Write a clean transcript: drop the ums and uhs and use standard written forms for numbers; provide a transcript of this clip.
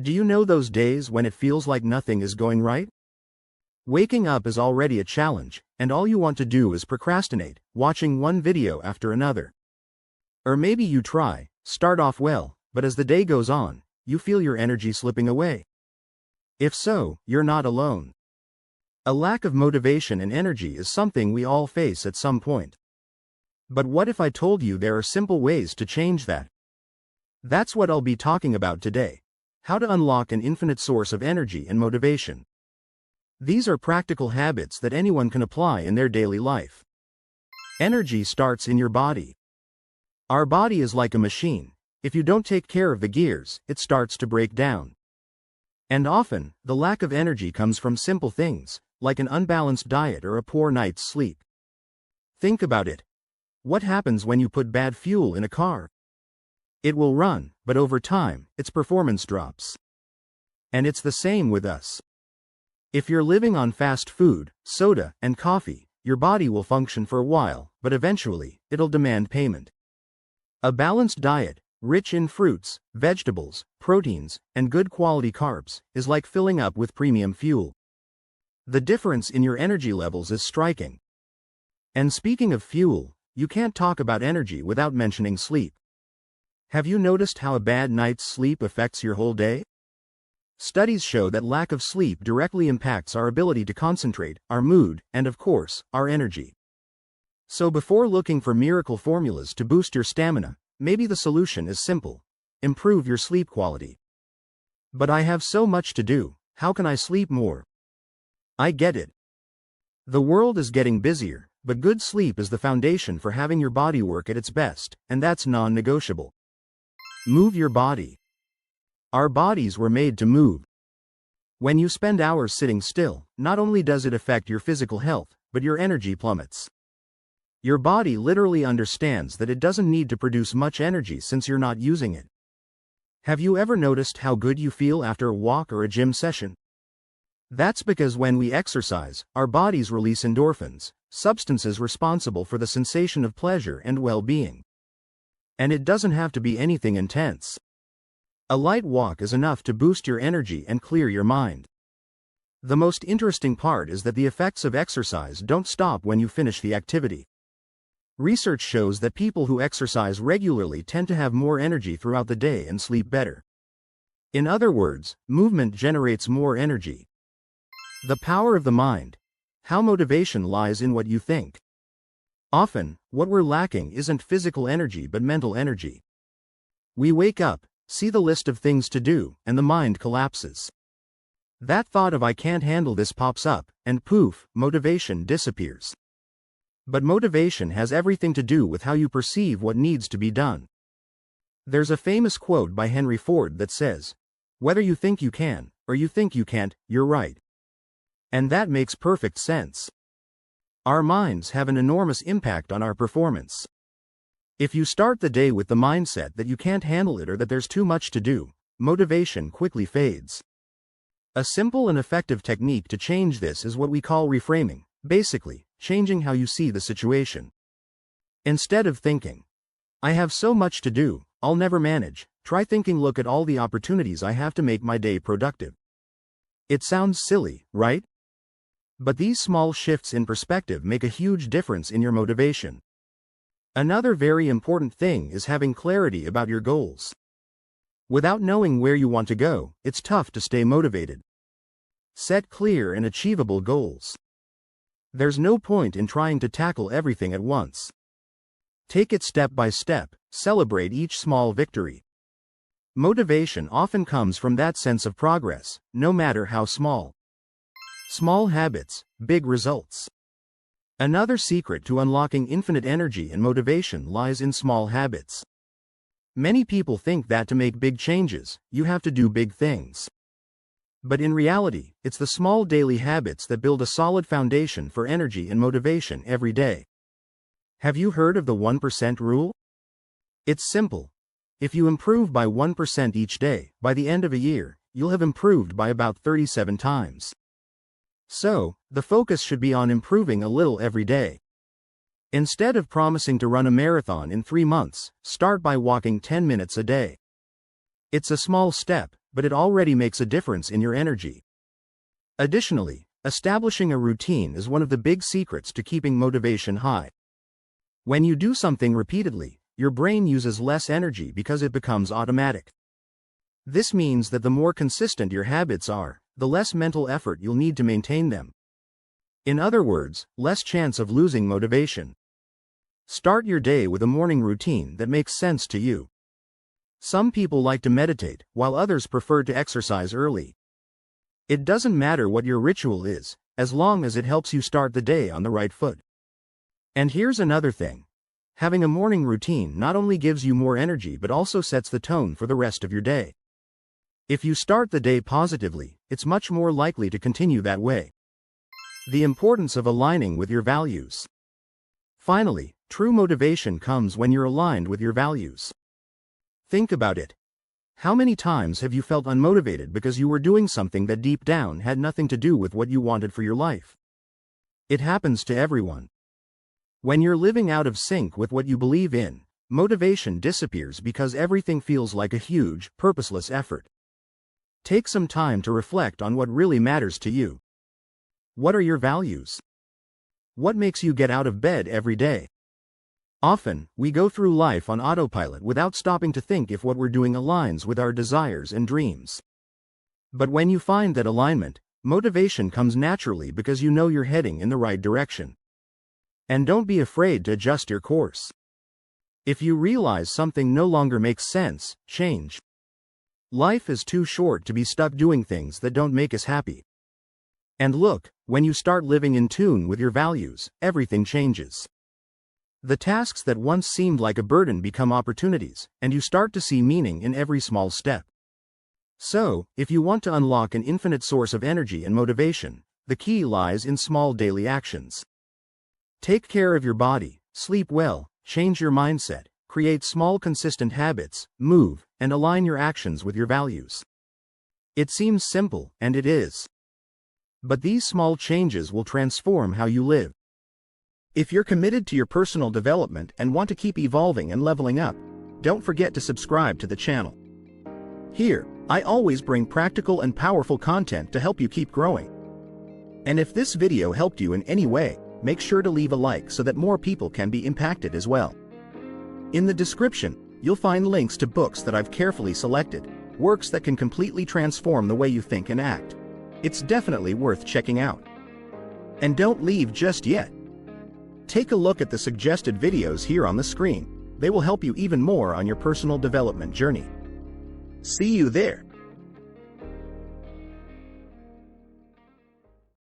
Do you know those days when it feels like nothing is going right? Waking up is already a challenge, and all you want to do is procrastinate, watching one video after another. Or maybe you start off well, but as the day goes on, you feel your energy slipping away. If so, you're not alone. A lack of motivation and energy is something we all face at some point. But what if I told you there are simple ways to change that? That's what I'll be talking about today. How to unlock an infinite source of energy and motivation. These are practical habits that anyone can apply in their daily life. Energy starts in your body. Our body is like a machine. If you don't take care of the gears, it starts to break down. And often, the lack of energy comes from simple things, like an unbalanced diet or a poor night's sleep. Think about it. What happens when you put bad fuel in a car? It will run, but over time, its performance drops. And it's the same with us. If you're living on fast food, soda, and coffee, your body will function for a while, but eventually, it'll demand payment. A balanced diet, rich in fruits, vegetables, proteins, and good quality carbs, is like filling up with premium fuel. The difference in your energy levels is striking. And speaking of fuel, you can't talk about energy without mentioning sleep. Have you noticed how a bad night's sleep affects your whole day? Studies show that lack of sleep directly impacts our ability to concentrate, our mood, and of course, our energy. So before looking for miracle formulas to boost your stamina, maybe the solution is simple. Improve your sleep quality. But I have so much to do, how can I sleep more? I get it. The world is getting busier, but good sleep is the foundation for having your body work at its best, and that's non-negotiable. Move your body. Our bodies were made to move. When you spend hours sitting still, not only does it affect your physical health, but your energy plummets. Your body literally understands that it doesn't need to produce much energy since you're not using it. Have you ever noticed how good you feel after a walk or a gym session? That's because when we exercise, our bodies release endorphins, substances responsible for the sensation of pleasure and well-being. And it doesn't have to be anything intense. A light walk is enough to boost your energy and clear your mind. The most interesting part is that the effects of exercise don't stop when you finish the activity. Research shows that people who exercise regularly tend to have more energy throughout the day and sleep better. In other words, movement generates more energy. The power of the mind. How motivation lies in what you think. Often, what we're lacking isn't physical energy but mental energy. We wake up, see the list of things to do, and the mind collapses. That thought of "I can't handle this" pops up, and poof, motivation disappears. But motivation has everything to do with how you perceive what needs to be done. There's a famous quote by Henry Ford that says, "Whether you think you can, or you think you can't, you're right." And that makes perfect sense. Our minds have an enormous impact on our performance. If you start the day with the mindset that you can't handle it or that there's too much to do, motivation quickly fades. A simple and effective technique to change this is what we call reframing, basically, changing how you see the situation. Instead of thinking, "I have so much to do, I'll never manage," try thinking, "Look at all the opportunities I have to make my day productive." It sounds silly, right? But these small shifts in perspective make a huge difference in your motivation. Another very important thing is having clarity about your goals. Without knowing where you want to go, it's tough to stay motivated. Set clear and achievable goals. There's no point in trying to tackle everything at once. Take it step by step, celebrate each small victory. Motivation often comes from that sense of progress, no matter how small. Small habits, big results. Another secret to unlocking infinite energy and motivation lies in small habits. Many people think that to make big changes, you have to do big things. But in reality, it's the small daily habits that build a solid foundation for energy and motivation every day. Have you heard of the 1% rule? It's simple. If you improve by 1% each day, by the end of a year, you'll have improved by about 37 times. So, the focus should be on improving a little every day. Instead of promising to run a marathon in 3 months, start by walking 10 minutes a day. It's a small step, but it already makes a difference in your energy. Additionally, establishing a routine is one of the big secrets to keeping motivation high. When you do something repeatedly, your brain uses less energy because it becomes automatic. This means that the more consistent your habits are, the less mental effort you'll need to maintain them. In other words, less chance of losing motivation. Start your day with a morning routine that makes sense to you. Some people like to meditate, while others prefer to exercise early. It doesn't matter what your ritual is, as long as it helps you start the day on the right foot. And here's another thing. Having a morning routine not only gives you more energy but also sets the tone for the rest of your day. If you start the day positively, it's much more likely to continue that way. The importance of aligning with your values. Finally, true motivation comes when you're aligned with your values. Think about it. How many times have you felt unmotivated because you were doing something that deep down had nothing to do with what you wanted for your life? It happens to everyone. When you're living out of sync with what you believe in, motivation disappears because everything feels like a huge, purposeless effort. Take some time to reflect on what really matters to you. What are your values? What makes you get out of bed every day? Often, we go through life on autopilot without stopping to think if what we're doing aligns with our desires and dreams. But when you find that alignment, motivation comes naturally because you know you're heading in the right direction. And don't be afraid to adjust your course. If you realize something no longer makes sense, change. Life is too short to be stuck doing things that don't make us happy. And look, when you start living in tune with your values, everything changes. The tasks that once seemed like a burden become opportunities, and you start to see meaning in every small step. So, if you want to unlock an infinite source of energy and motivation, the key lies in small daily actions. Take care of your body, sleep well, change your mindset, create small consistent habits, move, and align your actions with your values. It seems simple, and it is. But these small changes will transform how you live. If you're committed to your personal development and want to keep evolving and leveling up, don't forget to subscribe to the channel. Here, I always bring practical and powerful content to help you keep growing. And if this video helped you in any way, make sure to leave a like so that more people can be impacted as well. In the description, you'll find links to books that I've carefully selected, works that can completely transform the way you think and act. It's definitely worth checking out. And don't leave just yet. Take a look at the suggested videos here on the screen. They will help you even more on your personal development journey. See you there.